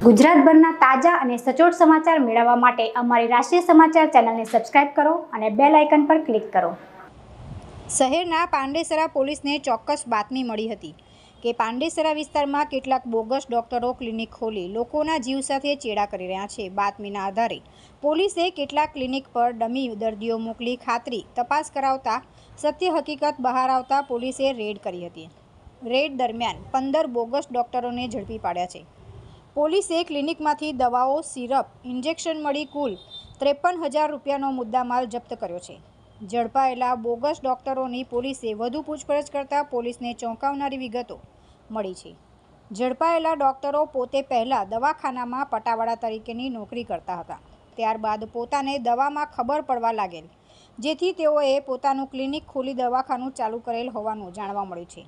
ગુજરાતભરના તાજા અને સચોટ સમાચાર મેળવવા માટે અમારી રાષ્ટ્રીય સમાચાર ચેનલને સબસ્ક્રાઇબ કરો અને બેલ આઇકન પર ક્લિક કરો। શહેરના પાંડેસરા પોલીસને ચોક્કસ બાતમી મળી હતી કે પાંડેસરા વિસ્તારમાં કેટલાક બોગસ ડોક્ટરો ક્લિનિક ખોલી લોકોના જીવ સાથે ચેડા કરી રહ્યા છે। બાતમીના આધારે પોલીસે કેટલાક ક્લિનિક પર ડમી દર્દીઓ મોકલી ખાતરી તપાસ કરાવતા સત્ય હકીકત બહાર આવતા પોલીસે રેડ કરી હતી। રેડ દરમિયાન 15 બોગસ ડોક્ટરોને ઝડપી પાડ્યા છે। પોલીસે ક્લિનિકમાંથી દવાઓ, સિરપ, ઇન્જેક્શન મળી કુલ 53,000 રૂપિયાનો મુદ્દામાલ જપ્ત કર્યો છે। ઝડપાયેલા બોગસ ડોક્ટરોની પોલીસે વધુ પૂછપરછ કરતા પોલીસને ચોંકાવનારી વિગતો મળી છે। ઝડપાયેલા ડોક્ટરો પોતે પહેલા દવાખાનામાં પટાવાળા તરીકેની નોકરી કરતા હતા, ત્યારબાદ પોતાને દવામાં ખબર પડવા લાગેલ, જેથી તેઓએ પોતાનું ક્લિનિક ખોલી દવાખાનું ચાલુ કરેલ હોવાનું જાણવા મળ્યું છે।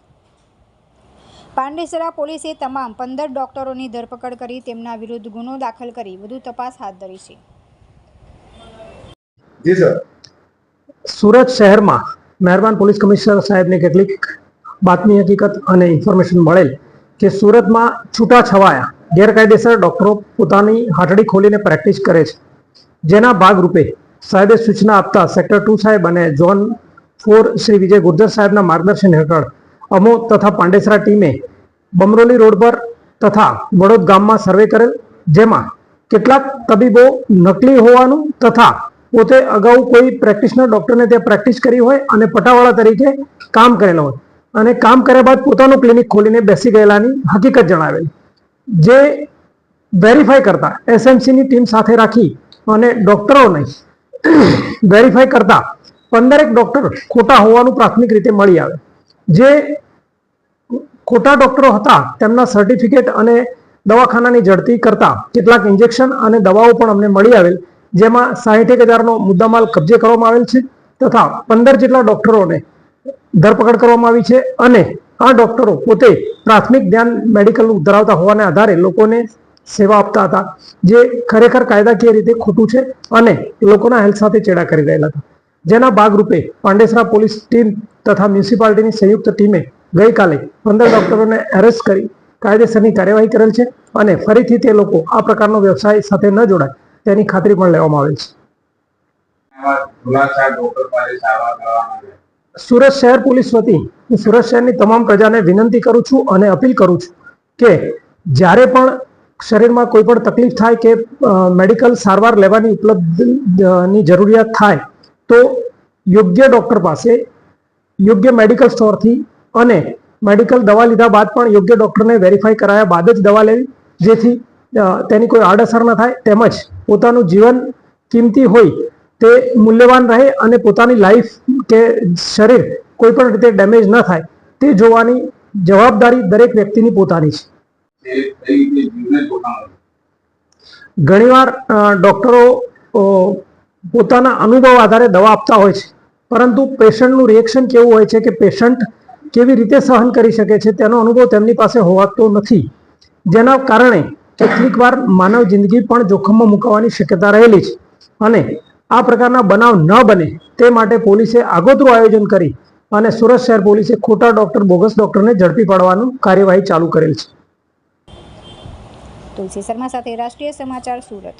પાંડેસરા પોલીસે તમામ 15 ડોક્ટરોની ધરપકડ કરી તેમના વિરુદ્ધ ગુનો દાખલ કરી વધુ તપાસ હાથ ધરી છે। જી સર, સુરત શહેરમાં મહેરબાન પોલીસ કમિશનર સાહેબને કેટલીક બાતમી હકીકત અને ઇન્ફોર્મેશન મળેલ કે સુરતમાં છૂટાછવાયા ગેરકાયદેસર ડોક્ટરો પોતાની હાટડી ખોલીને પ્રેક્ટિસ કરે છે, જેના ભાગરૂપે સાહેબે સૂચના આપતા સેક્ટર 2 સાહેબ અને ઝોન 4 શ્રી વિજય ગુર્જર સાહેબના માર્ગદર્શન હેઠળ અમો તથા પાંડેસરા ટીમે બમરોલી રોડ પર તથા વડોદ ગામમાં સર્વે કરેલ, જેમાં કેટલાક તબીબો નકલી હોવાનું તથા પોતે અગાઉ કોઈ પ્રેક્ટિશનર ડોક્ટરને ત્યાં પ્રેક્ટિસ કરી હોય અને પટાવાળા તરીકે કામ કરેલા હોય અને કામ કર્યા બાદ પોતાનું ક્લિનિક ખોલીને બેસી ગયેલાની હકીકત જણાવેલી, જે વેરીફાઈ કરતા એસએમસીની ટીમ સાથે રાખી અને ડોક્ટરોને વેરીફાઈ કરતા 15 ડોક્ટર ખોટા હોવાનું પ્રાથમિક રીતે મળી આવે। જે ખોટા ડોક્ટરો હતા તેમના સર્ટિફિકેટ અને દવાખાનાની ઝડપી કરતા કેટલાક ઇન્જેક્શન અને દવાઓ પણ અમને મળી આવેલ, જેમાં 61,000નો મુદ્દામાલ કબજે કરવામાં આવેલ છે તથા 15 જેટલા ડોક્ટરોને ધરપકડ કરવામાં આવી છે અને આ ડોક્ટરો પોતે પ્રાથમિક ધ્યાન મેડિકલનું ધરાવતા હોવાને આધારે લોકોને સેવા આપતા હતા, જે ખરેખર કાયદાકીય રીતે ખોટું છે અને લોકોના હેલ્થ સાથે ચેડા કરી રહેલા હતા। જેના ભાગરૂપે પાંડેસરા પોલીસ ટીમ તથા મ્યુનિસિપાલિટીની સંયુક્ત ટીમે ગઈકાલે 15 ડોક્ટરોને એરેસ્ટ કરી કાયદેસરની કાર્યવાહી કરેલ છે અને ફરીથી તે લોકો આ પ્રકારનો વ્યવસાય સાથે ન જોડાય તેની ખાતરી પણ લેવામાં આવેલ છે। સુરત શહેર પોલીસ વતી હું સુરત શહેરની તમામ પ્રજાને વિનંતી કરું છું અને અપીલ કરું છું કે જ્યારે પણ શરીરમાં કોઈ પણ તકલીફ થાય કે મેડિકલ સારવાર લેવાની ઉપલબ્ધની જરૂરિયાત થાય તો યોગ્ય ડોક્ટર પાસે, યોગ્ય મેડિકલ સ્ટોરથી અને મેડિકલ દવા લીધા બાદ પણ યોગ્ય ડોક્ટરને વેરીફાઈ કરાયા બાદ જ દવા લેવી, જેથી તેની કોઈ આડઅસર ન થાય, તેમજ પોતાનું જીવન કિંમતી હોય તે મૂલ્યવાન રહે અને પોતાની લાઈફ કે શરીર કોઈ પણ રીતે ડેમેજ ન થાય તે જોવાની જવાબદારી દરેક વ્યક્તિની પોતાની છે। ઘણીવાર ડોક્ટરો પોતાના અનુભવ આધારે દવા આપતા હોય છે, પરંતુ પેશન્ટનું રિએક્શન કેવું હોય છે કે પેશન્ટ કેવી રીતે સહન કરી શકે છે તેનો અનુભવ તેમની પાસે હોવાતો નથી, જેના કારણે કેટલીક વાર માનવ જિંદગી પણ જોખમમાં મુકાવાની શક્યતા રહેલી છે અને આ પ્રકારના બનાવ ન બને તે માટે પોલીસે આગોતરું આયોજન કરી અને સુરત શહેર પોલીસે ખોટા ડોક્ટર, બોગસ ડોક્ટરને ઝડપી પાડવાનું કાર્યવાહી ચાલુ કરેલ છે। તુલસી શર્મા સાથે રાષ્ટ્રીય સમાચાર, સુરત।